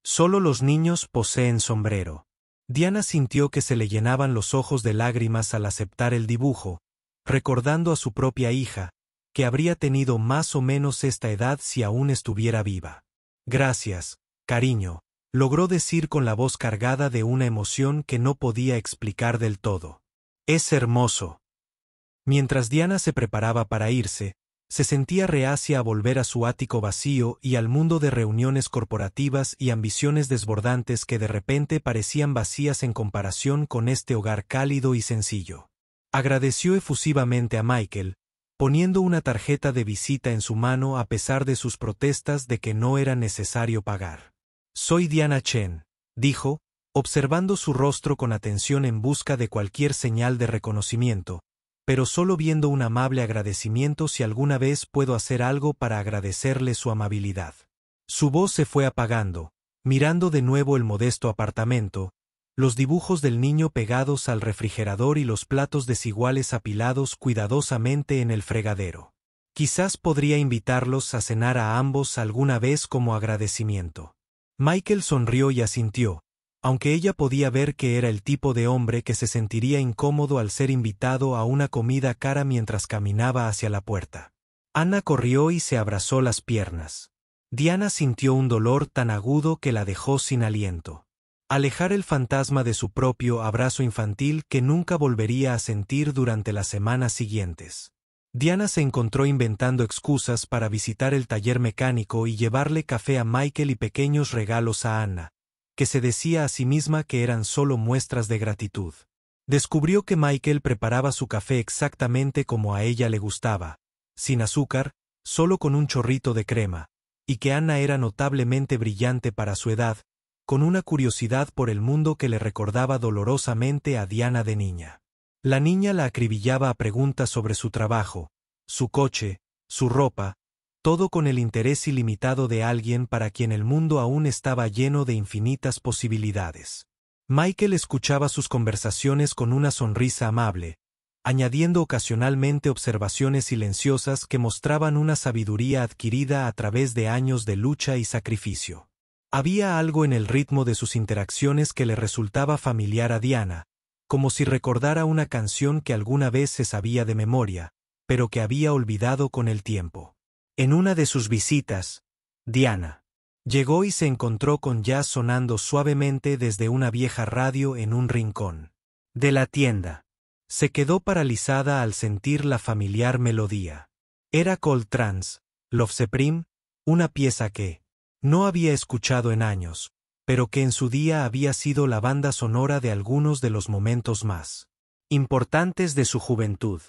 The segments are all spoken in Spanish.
Solo los niños poseen sombrero. Diana sintió que se le llenaban los ojos de lágrimas al aceptar el dibujo, recordando a su propia hija, que habría tenido más o menos esta edad si aún estuviera viva. Gracias, cariño, logró decir con la voz cargada de una emoción que no podía explicar del todo. Es hermoso. Mientras Diana se preparaba para irse, se sentía reacia a volver a su ático vacío y al mundo de reuniones corporativas y ambiciones desbordantes que de repente parecían vacías en comparación con este hogar cálido y sencillo. Agradeció efusivamente a Michael, poniendo una tarjeta de visita en su mano a pesar de sus protestas de que no era necesario pagar. Soy Diana Chen, dijo, observando su rostro con atención en busca de cualquier señal de reconocimiento, pero solo viendo un amable agradecimiento si alguna vez puedo hacer algo para agradecerle su amabilidad. Su voz se fue apagando, mirando de nuevo el modesto apartamento, los dibujos del niño pegados al refrigerador y los platos desiguales apilados cuidadosamente en el fregadero. Quizás podría invitarlos a cenar a ambos alguna vez como agradecimiento. Michael sonrió y asintió, aunque ella podía ver que era el tipo de hombre que se sentiría incómodo al ser invitado a una comida cara mientras caminaba hacia la puerta. Anna corrió y se abrazó las piernas. Diana sintió un dolor tan agudo que la dejó sin aliento. Alejar el fantasma de su propio abrazo infantil que nunca volvería a sentir durante las semanas siguientes. Diana se encontró inventando excusas para visitar el taller mecánico y llevarle café a Michael y pequeños regalos a Anna, que se decía a sí misma que eran solo muestras de gratitud. Descubrió que Michael preparaba su café exactamente como a ella le gustaba, sin azúcar, solo con un chorrito de crema, y que Anna era notablemente brillante para su edad, con una curiosidad por el mundo que le recordaba dolorosamente a Diana de niña. La niña la acribillaba a preguntas sobre su trabajo, su coche, su ropa, todo con el interés ilimitado de alguien para quien el mundo aún estaba lleno de infinitas posibilidades. Michael escuchaba sus conversaciones con una sonrisa amable, añadiendo ocasionalmente observaciones silenciosas que mostraban una sabiduría adquirida a través de años de lucha y sacrificio. Había algo en el ritmo de sus interacciones que le resultaba familiar a Diana, como si recordara una canción que alguna vez se sabía de memoria, pero que había olvidado con el tiempo. En una de sus visitas, Diana llegó y se encontró con jazz sonando suavemente desde una vieja radio en un rincón de la tienda. Se quedó paralizada al sentir la familiar melodía. Era Coltrane's Love Supreme, una pieza que no había escuchado en años, pero que en su día había sido la banda sonora de algunos de los momentos más importantes de su juventud.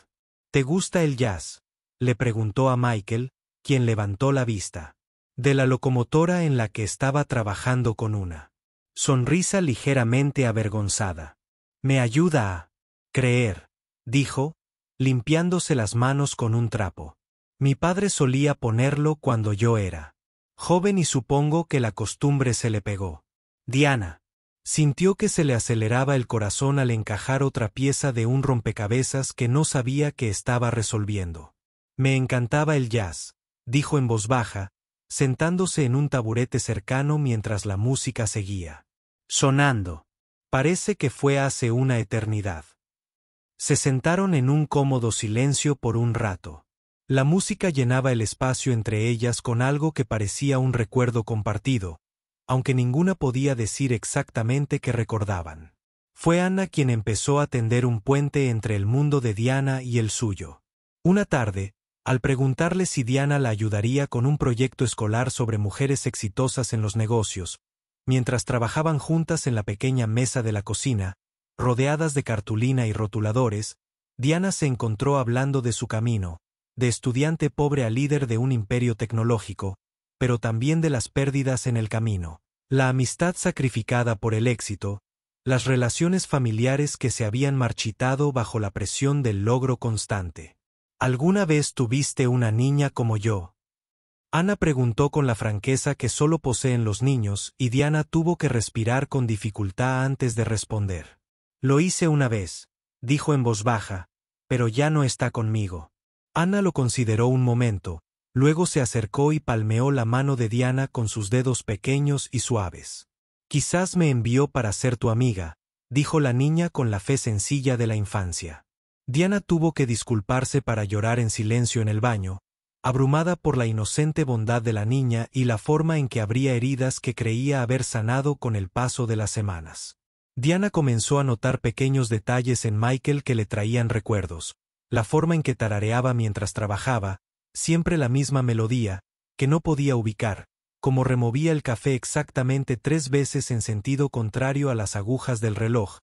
¿Te gusta el jazz?, le preguntó a Michael, quien levantó la vista de la locomotora en la que estaba trabajando con una sonrisa ligeramente avergonzada. Me ayuda a creer, dijo, limpiándose las manos con un trapo. Mi padre solía ponerlo cuando yo era joven y supongo que la costumbre se le pegó. Diana sintió que se le aceleraba el corazón al encajar otra pieza de un rompecabezas que no sabía que estaba resolviendo. Me encantaba el jazz, dijo en voz baja, sentándose en un taburete cercano mientras la música seguía sonando. Parece que fue hace una eternidad. Se sentaron en un cómodo silencio por un rato. La música llenaba el espacio entre ellas con algo que parecía un recuerdo compartido, aunque ninguna podía decir exactamente qué recordaban. Fue Anna quien empezó a tender un puente entre el mundo de Diana y el suyo. Una tarde, al preguntarle si Diana la ayudaría con un proyecto escolar sobre mujeres exitosas en los negocios, mientras trabajaban juntas en la pequeña mesa de la cocina, rodeadas de cartulina y rotuladores, Diana se encontró hablando de su camino, de estudiante pobre a líder de un imperio tecnológico, pero también de las pérdidas en el camino, la amistad sacrificada por el éxito, las relaciones familiares que se habían marchitado bajo la presión del logro constante. ¿Alguna vez tuviste una niña como yo?, Anna preguntó con la franqueza que solo poseen los niños, y Diana tuvo que respirar con dificultad antes de responder. Lo hice una vez, dijo en voz baja, pero ya no está conmigo. Anna lo consideró un momento, Luego se acercó y palmeó la mano de Diana con sus dedos pequeños y suaves. «Quizás me envió para ser tu amiga», dijo la niña con la fe sencilla de la infancia. Diana tuvo que disculparse para llorar en silencio en el baño, abrumada por la inocente bondad de la niña y la forma en que abría heridas que creía haber sanado con el paso de las semanas. Diana comenzó a notar pequeños detalles en Michael que le traían recuerdos, la forma en que tarareaba mientras trabajaba, siempre la misma melodía, que no podía ubicar, como removía el café exactamente 3 veces en sentido contrario a las agujas del reloj,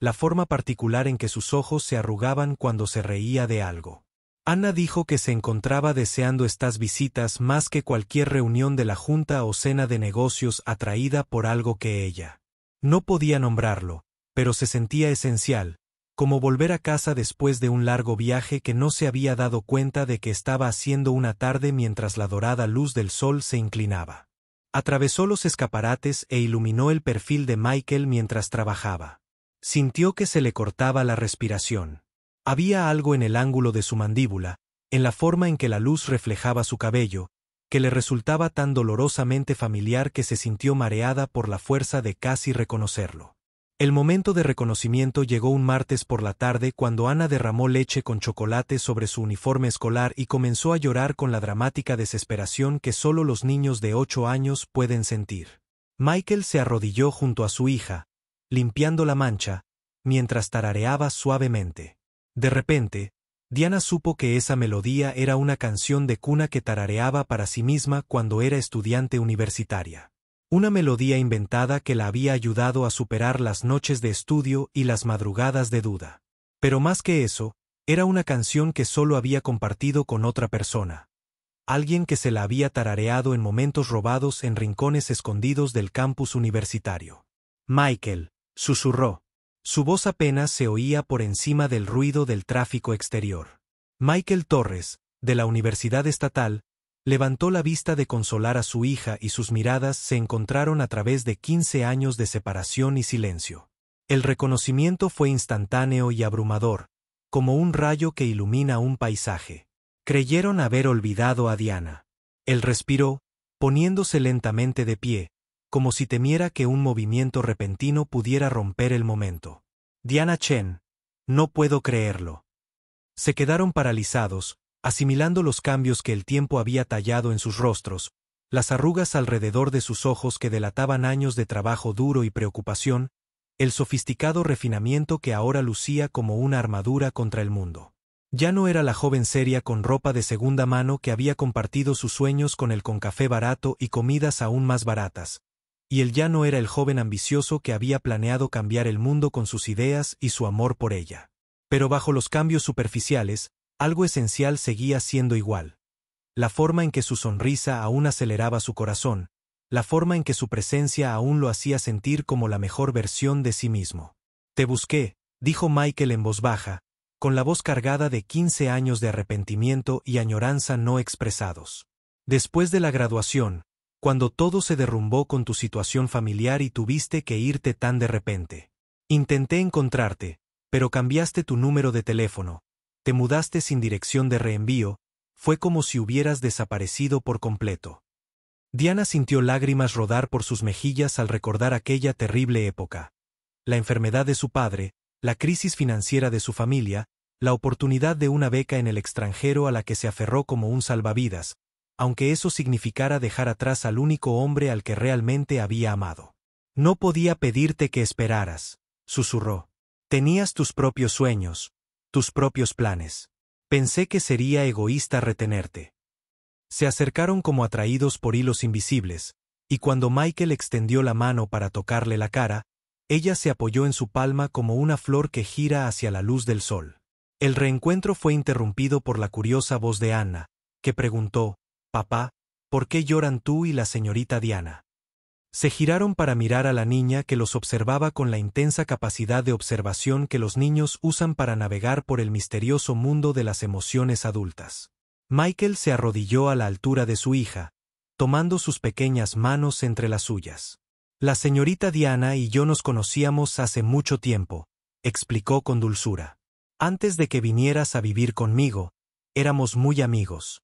la forma particular en que sus ojos se arrugaban cuando se reía de algo. Anna dijo que se encontraba deseando estas visitas más que cualquier reunión de la junta o cena de negocios atraída por algo que ella no podía nombrarlo, pero se sentía esencial, como volver a casa después de un largo viaje que no se había dado cuenta de que estaba haciendo una tarde mientras la dorada luz del sol se inclinaba. Atravesó los escaparates e iluminó el perfil de Michael mientras trabajaba. Sintió que se le cortaba la respiración. Había algo en el ángulo de su mandíbula, en la forma en que la luz reflejaba su cabello, que le resultaba tan dolorosamente familiar que se sintió mareada por la fuerza de casi reconocerlo. El momento de reconocimiento llegó un martes por la tarde cuando Anna derramó leche con chocolate sobre su uniforme escolar y comenzó a llorar con la dramática desesperación que solo los niños de 8 años pueden sentir. Michael se arrodilló junto a su hija, limpiando la mancha, mientras tarareaba suavemente. De repente, Diana supo que esa melodía era una canción de cuna que tarareaba para sí misma cuando era estudiante universitaria. Una melodía inventada que la había ayudado a superar las noches de estudio y las madrugadas de duda. Pero más que eso, era una canción que solo había compartido con otra persona. Alguien que se la había tarareado en momentos robados en rincones escondidos del campus universitario. «Michael», susurró. Su voz apenas se oía por encima del ruido del tráfico exterior. Michael Torres, de la Universidad Estatal, levantó la vista de consolar a su hija y sus miradas se encontraron a través de 15 años de separación y silencio. El reconocimiento fue instantáneo y abrumador, como un rayo que ilumina un paisaje. Creyeron haber olvidado a Diana. Él respiró, poniéndose lentamente de pie, como si temiera que un movimiento repentino pudiera romper el momento. «Diana Chen, no puedo creerlo». Se quedaron paralizados, asimilando los cambios que el tiempo había tallado en sus rostros, las arrugas alrededor de sus ojos que delataban años de trabajo duro y preocupación, el sofisticado refinamiento que ahora lucía como una armadura contra el mundo. Ya no era la joven seria con ropa de segunda mano que había compartido sus sueños con él con café barato y comidas aún más baratas. Y él ya no era el joven ambicioso que había planeado cambiar el mundo con sus ideas y su amor por ella. Pero bajo los cambios superficiales, algo esencial seguía siendo igual. La forma en que su sonrisa aún aceleraba su corazón, la forma en que su presencia aún lo hacía sentir como la mejor versión de sí mismo. «Te busqué», dijo Michael en voz baja, con la voz cargada de 15 años de arrepentimiento y añoranza no expresados. «Después de la graduación, cuando todo se derrumbó con tu situación familiar y tuviste que irte tan de repente. Intenté encontrarte, pero cambiaste tu número de teléfono, te mudaste sin dirección de reenvío, fue como si hubieras desaparecido por completo». Diana sintió lágrimas rodar por sus mejillas al recordar aquella terrible época. La enfermedad de su padre, la crisis financiera de su familia, la oportunidad de una beca en el extranjero a la que se aferró como un salvavidas, aunque eso significara dejar atrás al único hombre al que realmente había amado. «No podía pedirte que esperaras», susurró. «Tenías tus propios sueños, tus propios planes. Pensé que sería egoísta retenerte». Se acercaron como atraídos por hilos invisibles, y cuando Michael extendió la mano para tocarle la cara, ella se apoyó en su palma como una flor que gira hacia la luz del sol. El reencuentro fue interrumpido por la curiosa voz de Anna, que preguntó: «Papá, ¿por qué lloran tú y la señorita Diana?». Se giraron para mirar a la niña que los observaba con la intensa capacidad de observación que los niños usan para navegar por el misterioso mundo de las emociones adultas. Michael se arrodilló a la altura de su hija, tomando sus pequeñas manos entre las suyas. «La señorita Diana y yo nos conocíamos hace mucho tiempo», explicó con dulzura. «Antes de que vinieras a vivir conmigo, éramos muy amigos».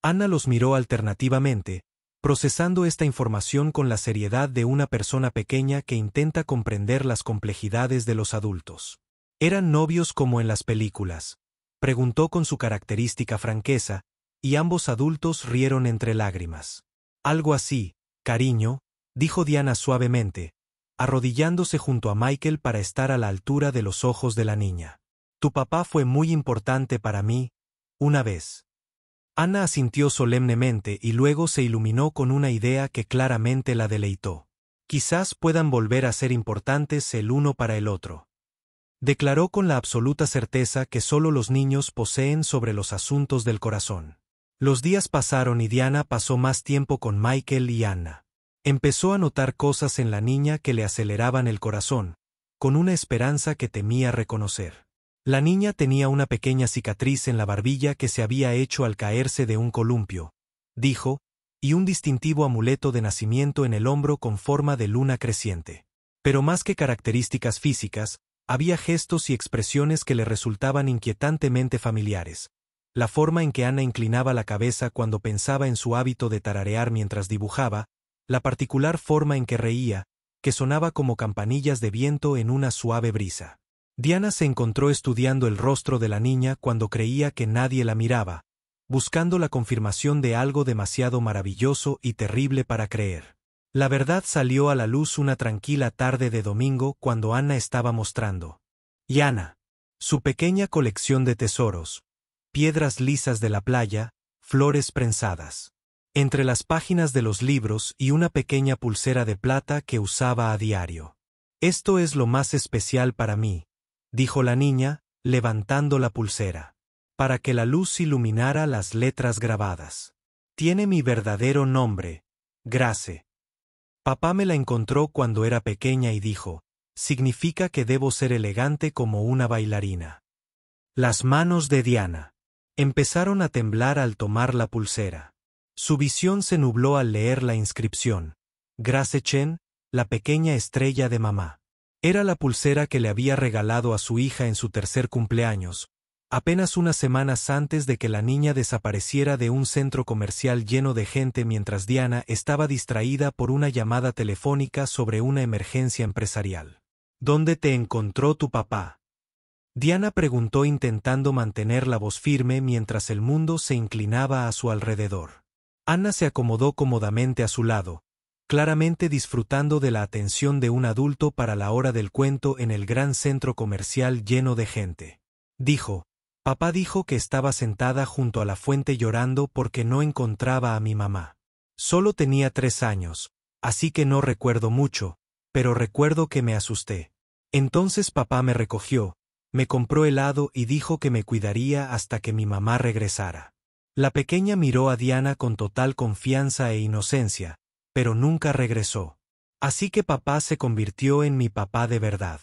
Anna los miró alternativamente, procesando esta información con la seriedad de una persona pequeña que intenta comprender las complejidades de los adultos. ¿Eran novios como en las películas?, preguntó con su característica franqueza, y ambos adultos rieron entre lágrimas. Algo así, cariño, dijo Diana suavemente, arrodillándose junto a Michael para estar a la altura de los ojos de la niña. Tu papá fue muy importante para mí, una vez. Anna asintió solemnemente y luego se iluminó con una idea que claramente la deleitó. Quizás puedan volver a ser importantes el uno para el otro. Declaró con la absoluta certeza que solo los niños poseen sobre los asuntos del corazón. Los días pasaron y Diana pasó más tiempo con Michael y Anna. Empezó a notar cosas en la niña que le aceleraban el corazón, con una esperanza que temía reconocer. La niña tenía una pequeña cicatriz en la barbilla que se había hecho al caerse de un columpio, dijo, y un distintivo amuleto de nacimiento en el hombro con forma de luna creciente. Pero más que características físicas, había gestos y expresiones que le resultaban inquietantemente familiares. La forma en que Anna inclinaba la cabeza cuando pensaba en su hábito de tararear mientras dibujaba, la particular forma en que reía, que sonaba como campanillas de viento en una suave brisa. Diana se encontró estudiando el rostro de la niña cuando creía que nadie la miraba, buscando la confirmación de algo demasiado maravilloso y terrible para creer. La verdad salió a la luz una tranquila tarde de domingo cuando Anna estaba mostrando. Y Anna, su pequeña colección de tesoros, piedras lisas de la playa, flores prensadas. Entre las páginas de los libros y una pequeña pulsera de plata que usaba a diario. Esto es lo más especial para mí, dijo la niña, levantando la pulsera, para que la luz iluminara las letras grabadas. Tiene mi verdadero nombre, Grace. Papá me la encontró cuando era pequeña y dijo, significa que debo ser elegante como una bailarina. Las manos de Diana empezaron a temblar al tomar la pulsera. Su visión se nubló al leer la inscripción. Grace Chen, la pequeña estrella de mamá. Era la pulsera que le había regalado a su hija en su tercer cumpleaños, apenas unas semanas antes de que la niña desapareciera de un centro comercial lleno de gente mientras Diana estaba distraída por una llamada telefónica sobre una emergencia empresarial. ¿Dónde te encontró tu papá?, Diana preguntó intentando mantener la voz firme mientras el mundo se inclinaba a su alrededor. Anna se acomodó cómodamente a su lado, claramente disfrutando de la atención de un adulto para la hora del cuento en el gran centro comercial lleno de gente. Dijo, papá dijo que estaba sentada junto a la fuente llorando porque no encontraba a mi mamá. Solo tenía 3 años, así que no recuerdo mucho, pero recuerdo que me asusté. Entonces papá me recogió, me compró helado y dijo que me cuidaría hasta que mi mamá regresara. La pequeña miró a Diana con total confianza e inocencia, pero nunca regresó. Así que papá se convirtió en mi papá de verdad.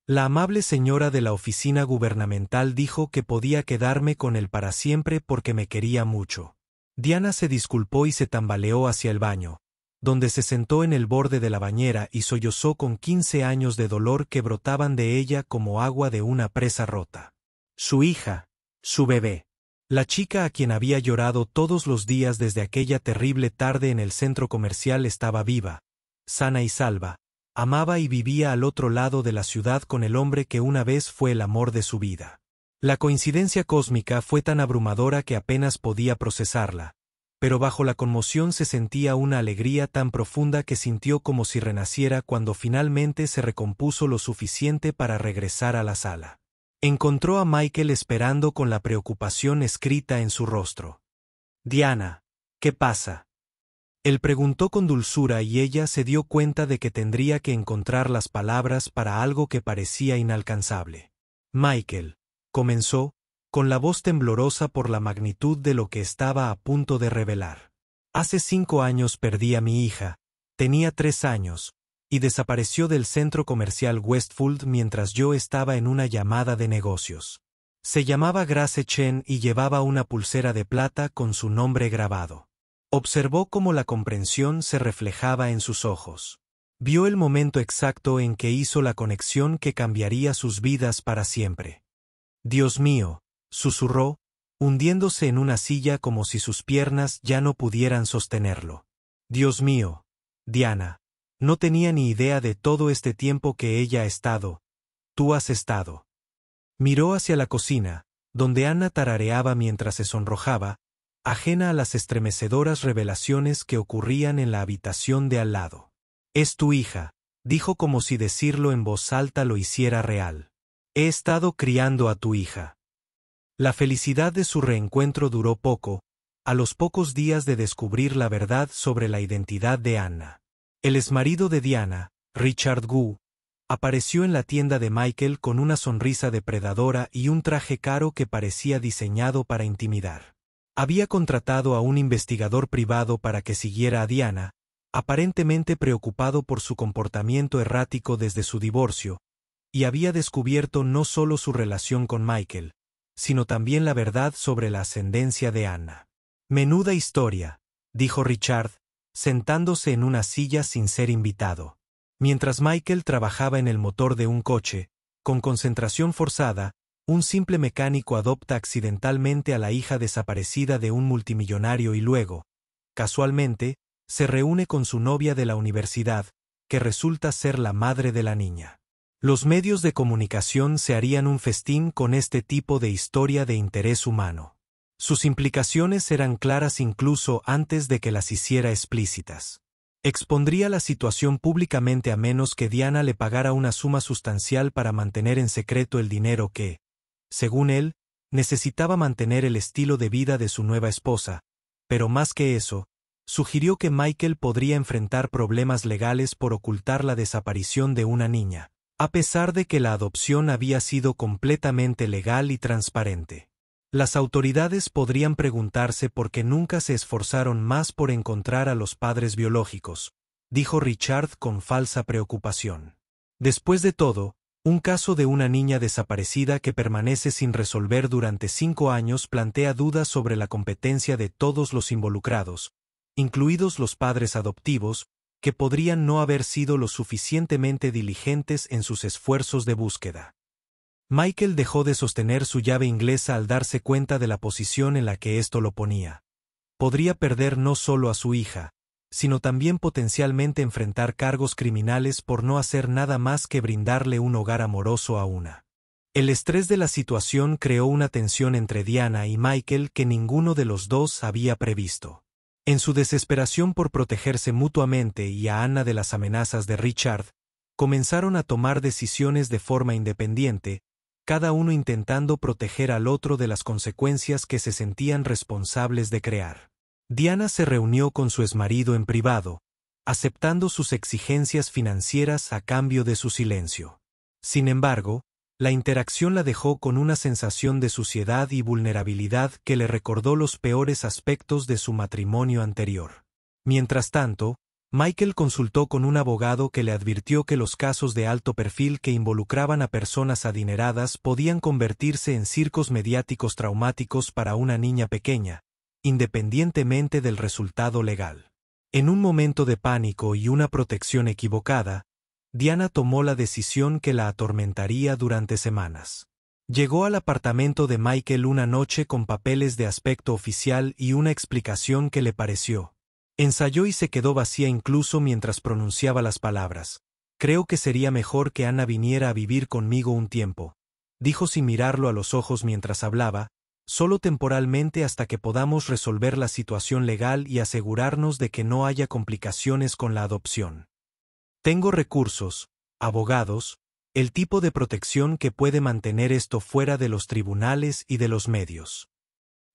La amable señora de la oficina gubernamental dijo que podía quedarme con él para siempre porque me quería mucho. Diana se disculpó y se tambaleó hacia el baño, donde se sentó en el borde de la bañera y sollozó con 15 años de dolor que brotaban de ella como agua de una presa rota. Su hija, su bebé. La chica a quien había llorado todos los días desde aquella terrible tarde en el centro comercial estaba viva, sana y salva, amaba y vivía al otro lado de la ciudad con el hombre que una vez fue el amor de su vida. La coincidencia cósmica fue tan abrumadora que apenas podía procesarla, pero bajo la conmoción se sentía una alegría tan profunda que sintió como si renaciera cuando finalmente se recompuso lo suficiente para regresar a la sala. Encontró a Michael esperando con la preocupación escrita en su rostro. Diana, ¿qué pasa?, él preguntó con dulzura y ella se dio cuenta de que tendría que encontrar las palabras para algo que parecía inalcanzable. Michael, comenzó, con la voz temblorosa por la magnitud de lo que estaba a punto de revelar. Hace 5 años perdí a mi hija, tenía 3 años, y desapareció del centro comercial Westfield mientras yo estaba en una llamada de negocios. Se llamaba Grace Chen y llevaba una pulsera de plata con su nombre grabado. Observó cómo la comprensión se reflejaba en sus ojos. Vio el momento exacto en que hizo la conexión que cambiaría sus vidas para siempre. Dios mío, susurró, hundiéndose en una silla como si sus piernas ya no pudieran sostenerlo. Dios mío, Diana, no tenía ni idea de todo este tiempo que ella ha estado. Tú has estado. Miró hacia la cocina, donde Anna tarareaba mientras se sonrojaba, ajena a las estremecedoras revelaciones que ocurrían en la habitación de al lado. Es tu hija, dijo como si decirlo en voz alta lo hiciera real. He estado criando a tu hija. La felicidad de su reencuentro duró poco, a los pocos días de descubrir la verdad sobre la identidad de Anna. El exmarido de Diana, Richard Gu, apareció en la tienda de Michael con una sonrisa depredadora y un traje caro que parecía diseñado para intimidar. Había contratado a un investigador privado para que siguiera a Diana, aparentemente preocupado por su comportamiento errático desde su divorcio, y había descubierto no solo su relación con Michael, sino también la verdad sobre la ascendencia de Anna. Menuda historia, dijo Richard, sentándose en una silla sin ser invitado. Mientras Michael trabajaba en el motor de un coche, con concentración forzada, un simple mecánico adopta accidentalmente a la hija desaparecida de un multimillonario y luego, casualmente, se reúne con su novia de la universidad, que resulta ser la madre de la niña. Los medios de comunicación se harían un festín con este tipo de historia de interés humano. Sus implicaciones eran claras incluso antes de que las hiciera explícitas. Expondría la situación públicamente a menos que Diana le pagara una suma sustancial para mantener en secreto el dinero que, según él, necesitaba mantener el estilo de vida de su nueva esposa, pero más que eso, sugirió que Michael podría enfrentar problemas legales por ocultar la desaparición de una niña, a pesar de que la adopción había sido completamente legal y transparente. Las autoridades podrían preguntarse por qué nunca se esforzaron más por encontrar a los padres biológicos, dijo Richard con falsa preocupación. Después de todo, un caso de una niña desaparecida que permanece sin resolver durante 5 años plantea dudas sobre la competencia de todos los involucrados, incluidos los padres adoptivos, que podrían no haber sido lo suficientemente diligentes en sus esfuerzos de búsqueda. Michael dejó de sostener su llave inglesa al darse cuenta de la posición en la que esto lo ponía. Podría perder no solo a su hija, sino también potencialmente enfrentar cargos criminales por no hacer nada más que brindarle un hogar amoroso a una. El estrés de la situación creó una tensión entre Diana y Michael que ninguno de los dos había previsto. En su desesperación por protegerse mutuamente y a Anna de las amenazas de Richard, comenzaron a tomar decisiones de forma independiente, cada uno intentando proteger al otro de las consecuencias que se sentían responsables de crear. Diana se reunió con su exmarido en privado, aceptando sus exigencias financieras a cambio de su silencio. Sin embargo, la interacción la dejó con una sensación de suciedad y vulnerabilidad que le recordó los peores aspectos de su matrimonio anterior. Mientras tanto, Michael consultó con un abogado que le advirtió que los casos de alto perfil que involucraban a personas adineradas podían convertirse en circos mediáticos traumáticos para una niña pequeña, independientemente del resultado legal. En un momento de pánico y una protección equivocada, Diana tomó la decisión que la atormentaría durante semanas. Llegó al apartamento de Michael una noche con papeles de aspecto oficial y una explicación que le pareció. Ensayó y se quedó vacía incluso mientras pronunciaba las palabras. Creo que sería mejor que Anna viniera a vivir conmigo un tiempo, dijo sin mirarlo a los ojos mientras hablaba, solo temporalmente hasta que podamos resolver la situación legal y asegurarnos de que no haya complicaciones con la adopción. Tengo recursos, abogados, el tipo de protección que puede mantener esto fuera de los tribunales y de los medios.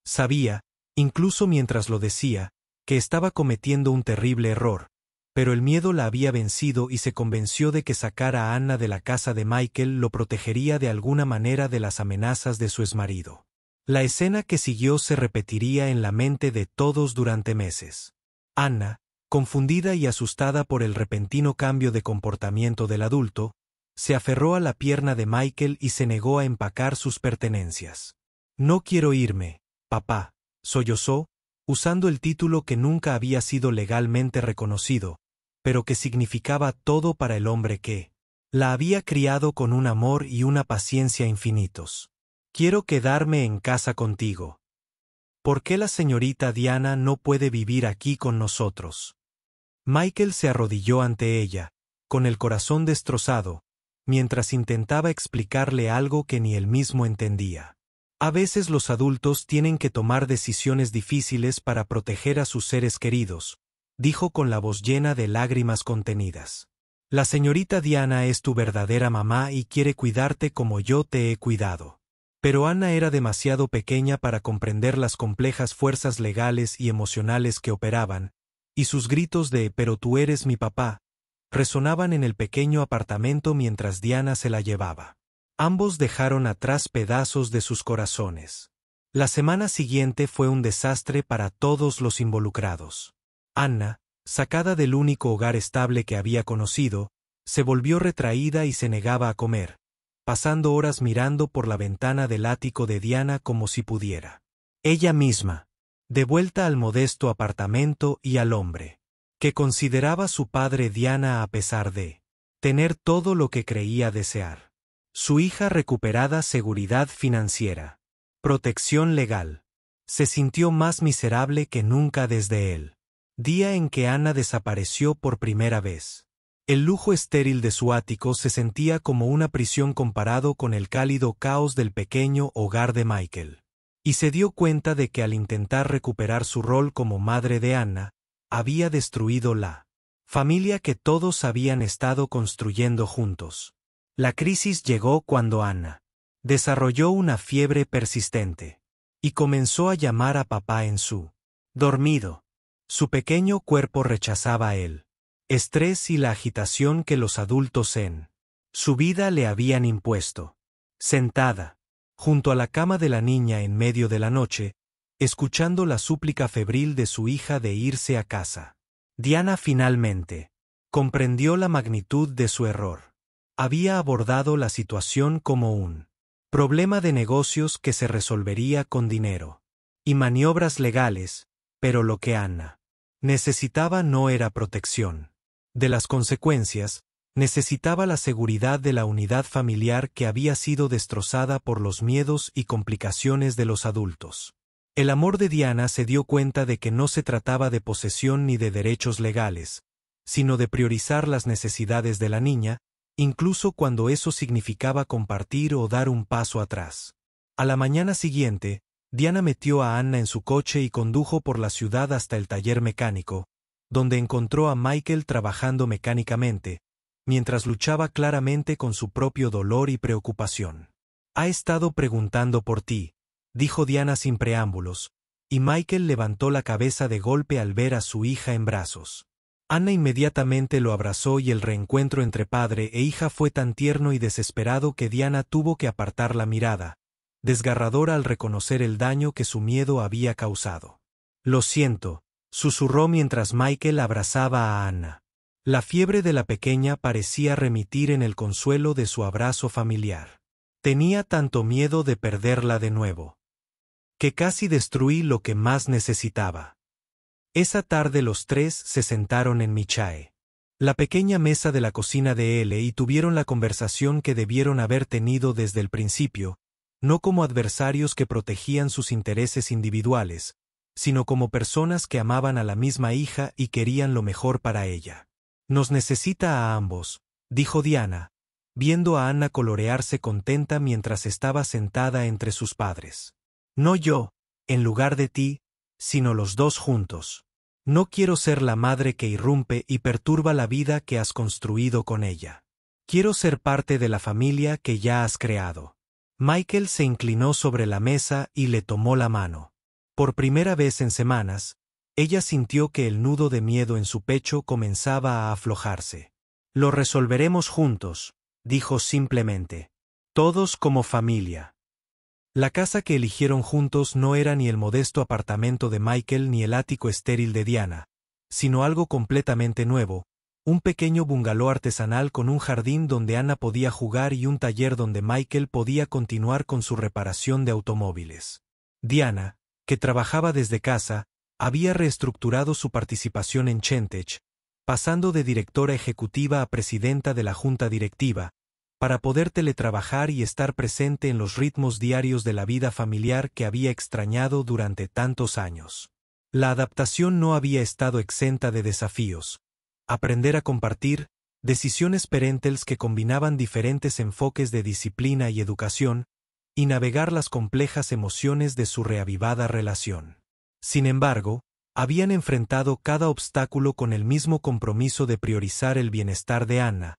Sabía, incluso mientras lo decía, que estaba cometiendo un terrible error, pero el miedo la había vencido y se convenció de que sacar a Anna de la casa de Michael lo protegería de alguna manera de las amenazas de su exmarido. La escena que siguió se repetiría en la mente de todos durante meses. Anna, confundida y asustada por el repentino cambio de comportamiento del adulto, se aferró a la pierna de Michael y se negó a empacar sus pertenencias. No quiero irme, papá, sollozó, usando el título que nunca había sido legalmente reconocido, pero que significaba todo para el hombre que la había criado con un amor y una paciencia infinitos. Quiero quedarme en casa contigo. ¿Por qué la señorita Diana no puede vivir aquí con nosotros? Michael se arrodilló ante ella, con el corazón destrozado, mientras intentaba explicarle algo que ni él mismo entendía. A veces los adultos tienen que tomar decisiones difíciles para proteger a sus seres queridos, dijo con la voz llena de lágrimas contenidas. La señorita Diana es tu verdadera mamá y quiere cuidarte como yo te he cuidado. Pero Anna era demasiado pequeña para comprender las complejas fuerzas legales y emocionales que operaban, y sus gritos de «pero tú eres mi papá» resonaban en el pequeño apartamento mientras Diana se la llevaba. Ambos dejaron atrás pedazos de sus corazones. La semana siguiente fue un desastre para todos los involucrados. Anna, sacada del único hogar estable que había conocido, se volvió retraída y se negaba a comer, pasando horas mirando por la ventana del ático de Diana como si pudiera. Ella misma, de vuelta al modesto apartamento y al hombre que consideraba su padre Diana a pesar de tener todo lo que creía desear. Su hija recuperada seguridad financiera, protección legal. Se sintió más miserable que nunca desde el día en que Anna desapareció por primera vez. El lujo estéril de su ático se sentía como una prisión comparado con el cálido caos del pequeño hogar de Michael. Y se dio cuenta de que al intentar recuperar su rol como madre de Anna, había destruido la familia que todos habían estado construyendo juntos. La crisis llegó cuando Anna desarrolló una fiebre persistente y comenzó a llamar a papá en su dormido. Su pequeño cuerpo rechazaba el estrés y la agitación que los adultos en su vida le habían impuesto. Sentada, junto a la cama de la niña en medio de la noche, escuchando la súplica febril de su hija de irse a casa, Diana finalmente comprendió la magnitud de su error. Había abordado la situación como un problema de negocios que se resolvería con dinero y maniobras legales, pero lo que Anna necesitaba no era protección de las consecuencias, necesitaba la seguridad de la unidad familiar que había sido destrozada por los miedos y complicaciones de los adultos. El amor de Diana se dio cuenta de que no se trataba de posesión ni de derechos legales, sino de priorizar las necesidades de la niña, incluso cuando eso significaba compartir o dar un paso atrás. A la mañana siguiente, Diana metió a Anna en su coche y condujo por la ciudad hasta el taller mecánico, donde encontró a Michael trabajando mecánicamente, mientras luchaba claramente con su propio dolor y preocupación. «Ha estado preguntando por ti», dijo Diana sin preámbulos, y Michael levantó la cabeza de golpe al ver a su hija en brazos. Anna inmediatamente lo abrazó y el reencuentro entre padre e hija fue tan tierno y desesperado que Diana tuvo que apartar la mirada, desgarradora al reconocer el daño que su miedo había causado. «Lo siento», susurró mientras Michael abrazaba a Anna. La fiebre de la pequeña parecía remitir en el consuelo de su abrazo familiar. Tenía tanto miedo de perderla de nuevo, que casi destruí lo que más necesitaba. Esa tarde los tres se sentaron en Michae, la pequeña mesa de la cocina de L, y tuvieron la conversación que debieron haber tenido desde el principio, no como adversarios que protegían sus intereses individuales, sino como personas que amaban a la misma hija y querían lo mejor para ella. «Nos necesita a ambos», dijo Diana, viendo a Anna colorearse contenta mientras estaba sentada entre sus padres. «No yo, en lugar de ti, sino los dos juntos. No quiero ser la madre que irrumpe y perturba la vida que has construido con ella. Quiero ser parte de la familia que ya has creado». Michael se inclinó sobre la mesa y le tomó la mano. Por primera vez en semanas, ella sintió que el nudo de miedo en su pecho comenzaba a aflojarse. «Lo resolveremos juntos», dijo simplemente. «Todos como familia». La casa que eligieron juntos no era ni el modesto apartamento de Michael ni el ático estéril de Diana, sino algo completamente nuevo, un pequeño bungalow artesanal con un jardín donde Anna podía jugar y un taller donde Michael podía continuar con su reparación de automóviles. Diana, que trabajaba desde casa, había reestructurado su participación en Chentech, pasando de directora ejecutiva a presidenta de la junta directiva, para poder teletrabajar y estar presente en los ritmos diarios de la vida familiar que había extrañado durante tantos años. La adaptación no había estado exenta de desafíos. Aprender a compartir, decisiones parentales que combinaban diferentes enfoques de disciplina y educación, y navegar las complejas emociones de su reavivada relación. Sin embargo, habían enfrentado cada obstáculo con el mismo compromiso de priorizar el bienestar de Anna,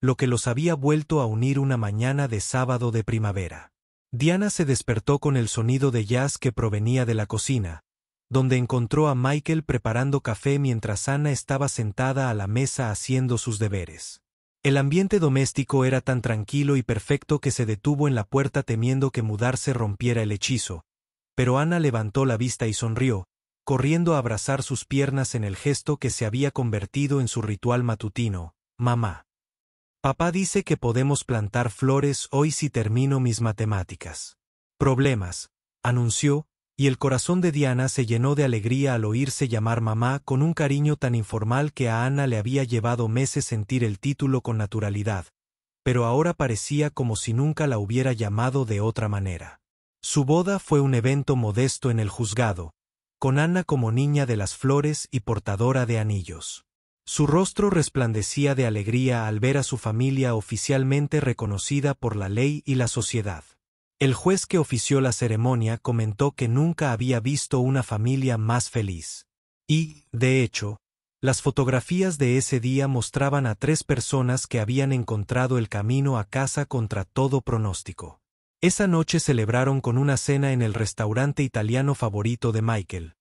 lo que los había vuelto a unir una mañana de sábado de primavera. Diana se despertó con el sonido de jazz que provenía de la cocina, donde encontró a Michael preparando café mientras Anna estaba sentada a la mesa haciendo sus deberes. El ambiente doméstico era tan tranquilo y perfecto que se detuvo en la puerta temiendo que mudarse rompiera el hechizo, pero Anna levantó la vista y sonrió, corriendo a abrazar sus piernas en el gesto que se había convertido en su ritual matutino. Mamá. Papá dice que podemos plantar flores hoy si termino mis matemáticas. Problemas, anunció, y el corazón de Diana se llenó de alegría al oírse llamar mamá con un cariño tan informal que a Anna le había llevado meses sentir el título con naturalidad, pero ahora parecía como si nunca la hubiera llamado de otra manera. Su boda fue un evento modesto en el juzgado, con Anna como niña de las flores y portadora de anillos. Su rostro resplandecía de alegría al ver a su familia oficialmente reconocida por la ley y la sociedad. El juez que ofició la ceremonia comentó que nunca había visto una familia más feliz. Y, de hecho, las fotografías de ese día mostraban a 3 personas que habían encontrado el camino a casa contra todo pronóstico. Esa noche celebraron con una cena en el restaurante italiano favorito de Michael,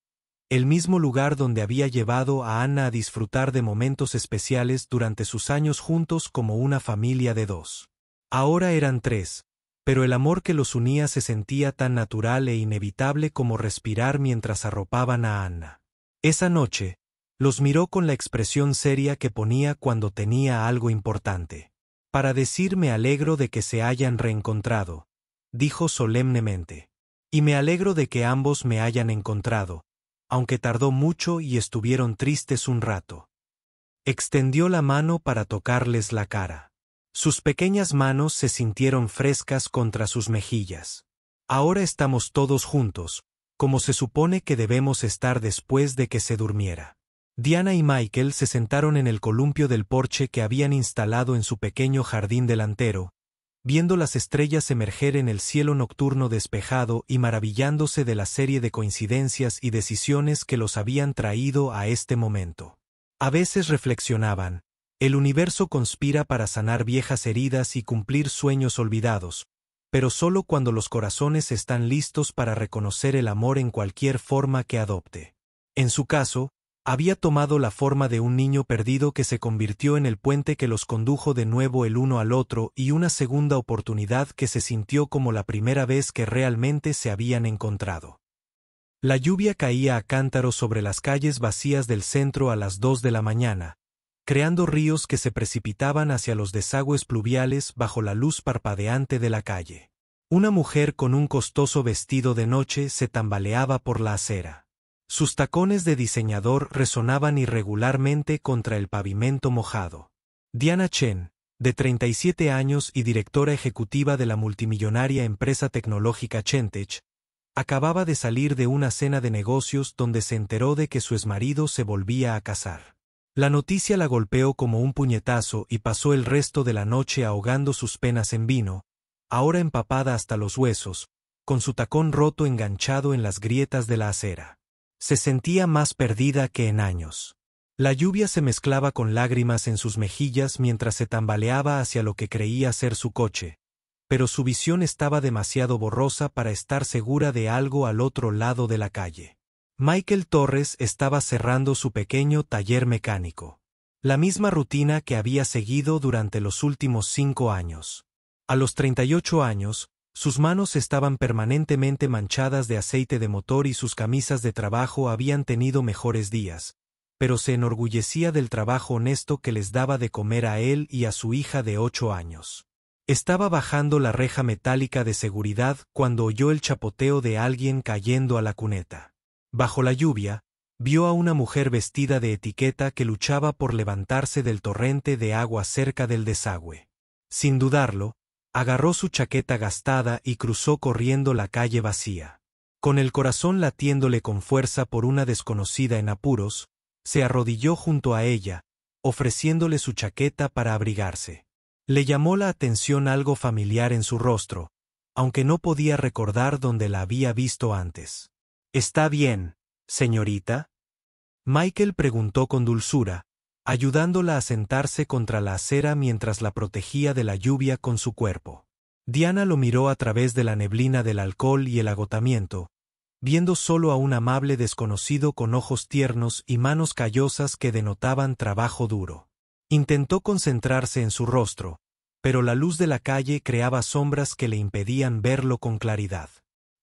el mismo lugar donde había llevado a Anna a disfrutar de momentos especiales durante sus años juntos como una familia de 2. Ahora eran 3. Pero el amor que los unía se sentía tan natural e inevitable como respirar mientras arropaban a Anna. Esa noche, los miró con la expresión seria que ponía cuando tenía algo importante. Para decir me alegro de que se hayan reencontrado, dijo solemnemente. Y me alegro de que ambos me hayan encontrado, aunque tardó mucho y estuvieron tristes un rato. Extendió la mano para tocarles la cara. Sus pequeñas manos se sintieron frescas contra sus mejillas. Ahora estamos todos juntos, como se supone que debemos estar después de que se durmiera. Diana y Michael se sentaron en el columpio del porche que habían instalado en su pequeño jardín delantero, viendo las estrellas emerger en el cielo nocturno despejado y maravillándose de la serie de coincidencias y decisiones que los habían traído a este momento. A veces reflexionaban. El universo conspira para sanar viejas heridas y cumplir sueños olvidados, pero solo cuando los corazones están listos para reconocer el amor en cualquier forma que adopte. En su caso, había tomado la forma de un niño perdido que se convirtió en el puente que los condujo de nuevo el uno al otro y una segunda oportunidad que se sintió como la primera vez que realmente se habían encontrado. La lluvia caía a cántaros sobre las calles vacías del centro a las 2 de la mañana, creando ríos que se precipitaban hacia los desagües pluviales bajo la luz parpadeante de la calle. Una mujer con un costoso vestido de noche se tambaleaba por la acera. Sus tacones de diseñador resonaban irregularmente contra el pavimento mojado. Diana Chen, de 37 años y directora ejecutiva de la multimillonaria empresa tecnológica Chentech, acababa de salir de una cena de negocios donde se enteró de que su exmarido se volvía a casar. La noticia la golpeó como un puñetazo y pasó el resto de la noche ahogando sus penas en vino, ahora empapada hasta los huesos, con su tacón roto enganchado en las grietas de la acera. Se sentía más perdida que en años. La lluvia se mezclaba con lágrimas en sus mejillas mientras se tambaleaba hacia lo que creía ser su coche, pero su visión estaba demasiado borrosa para estar segura de algo al otro lado de la calle. Michael Torres estaba cerrando su pequeño taller mecánico. La misma rutina que había seguido durante los últimos 5 años. A los 38 años, sus manos estaban permanentemente manchadas de aceite de motor y sus camisas de trabajo habían tenido mejores días, pero se enorgullecía del trabajo honesto que les daba de comer a él y a su hija de 8 años. Estaba bajando la reja metálica de seguridad cuando oyó el chapoteo de alguien cayendo a la cuneta. Bajo la lluvia, vio a una mujer vestida de etiqueta que luchaba por levantarse del torrente de agua cerca del desagüe. Sin dudarlo, agarró su chaqueta gastada y cruzó corriendo la calle vacía. Con el corazón latiéndole con fuerza por una desconocida en apuros, se arrodilló junto a ella, ofreciéndole su chaqueta para abrigarse. Le llamó la atención algo familiar en su rostro, aunque no podía recordar dónde la había visto antes. «¿Está bien, señorita?», Michael preguntó con dulzura, ayudándola a sentarse contra la acera mientras la protegía de la lluvia con su cuerpo. Diana lo miró a través de la neblina del alcohol y el agotamiento, viendo solo a un amable desconocido con ojos tiernos y manos callosas que denotaban trabajo duro. Intentó concentrarse en su rostro, pero la luz de la calle creaba sombras que le impedían verlo con claridad.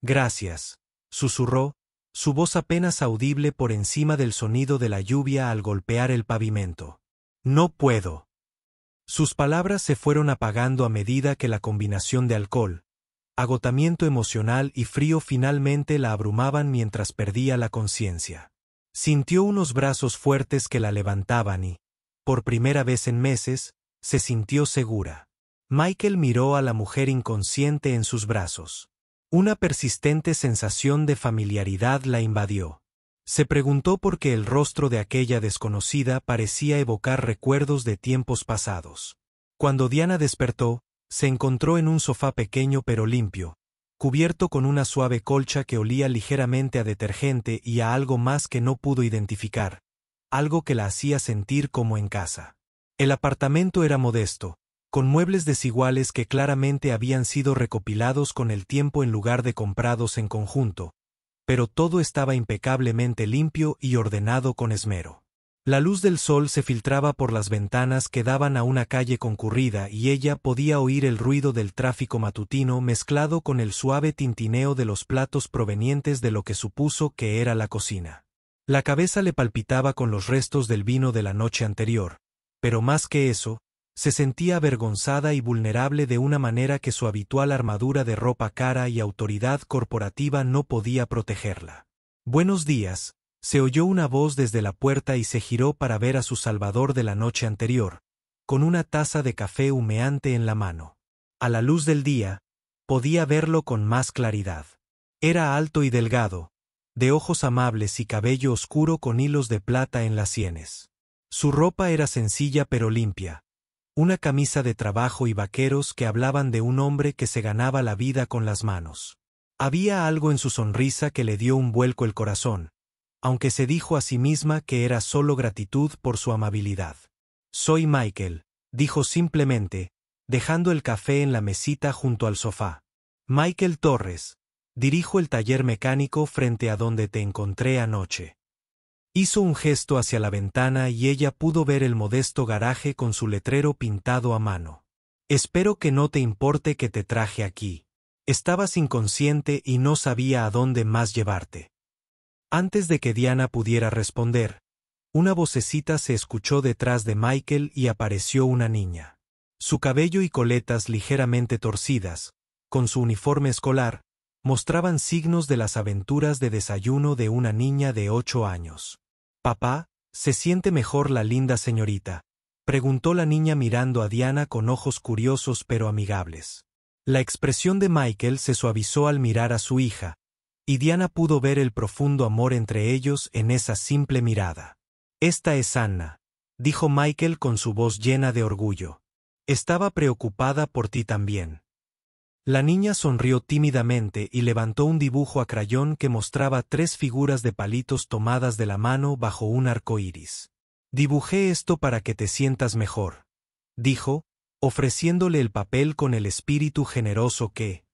«Gracias», susurró, su voz apenas audible por encima del sonido de la lluvia al golpear el pavimento. «No puedo». Sus palabras se fueron apagando a medida que la combinación de alcohol, agotamiento emocional y frío finalmente la abrumaban mientras perdía la conciencia. Sintió unos brazos fuertes que la levantaban y, por primera vez en meses, se sintió segura. Michael miró a la mujer inconsciente en sus brazos. Una persistente sensación de familiaridad la invadió. Se preguntó por qué el rostro de aquella desconocida parecía evocar recuerdos de tiempos pasados. Cuando Diana despertó, se encontró en un sofá pequeño pero limpio, cubierto con una suave colcha que olía ligeramente a detergente y a algo más que no pudo identificar, algo que la hacía sentir como en casa. El apartamento era modesto, con muebles desiguales que claramente habían sido recopilados con el tiempo en lugar de comprados en conjunto, pero todo estaba impecablemente limpio y ordenado con esmero. La luz del sol se filtraba por las ventanas que daban a una calle concurrida y ella podía oír el ruido del tráfico matutino mezclado con el suave tintineo de los platos provenientes de lo que supuso que era la cocina. La cabeza le palpitaba con los restos del vino de la noche anterior, pero más que eso, se sentía avergonzada y vulnerable de una manera que su habitual armadura de ropa cara y autoridad corporativa no podía protegerla. «Buenos días», se oyó una voz desde la puerta y se giró para ver a su salvador de la noche anterior, con una taza de café humeante en la mano. A la luz del día, podía verlo con más claridad. Era alto y delgado, de ojos amables y cabello oscuro con hilos de plata en las sienes. Su ropa era sencilla pero limpia. Una camisa de trabajo y vaqueros que hablaban de un hombre que se ganaba la vida con las manos. Había algo en su sonrisa que le dio un vuelco el corazón, aunque se dijo a sí misma que era solo gratitud por su amabilidad. «Soy Michael», dijo simplemente, dejando el café en la mesita junto al sofá. «Michael Torres, dirijo el taller mecánico frente a donde te encontré anoche». Hizo un gesto hacia la ventana y ella pudo ver el modesto garaje con su letrero pintado a mano. «Espero que no te importe que te traje aquí. Estabas inconsciente y no sabía a dónde más llevarte». Antes de que Diana pudiera responder, una vocecita se escuchó detrás de Michael y apareció una niña. Su cabello y coletas ligeramente torcidas, con su uniforme escolar, mostraban signos de las aventuras de desayuno de una niña de 8 años. «Papá, ¿se siente mejor la linda señorita?», preguntó la niña mirando a Diana con ojos curiosos pero amigables. La expresión de Michael se suavizó al mirar a su hija, y Diana pudo ver el profundo amor entre ellos en esa simple mirada. «Esta es Anna», dijo Michael con su voz llena de orgullo. «Estaba preocupada por ti también». La niña sonrió tímidamente y levantó un dibujo a crayón que mostraba 3 figuras de palitos tomadas de la mano bajo un arco iris. «Dibujé esto para que te sientas mejor», dijo, ofreciéndole el papel con el espíritu generoso que,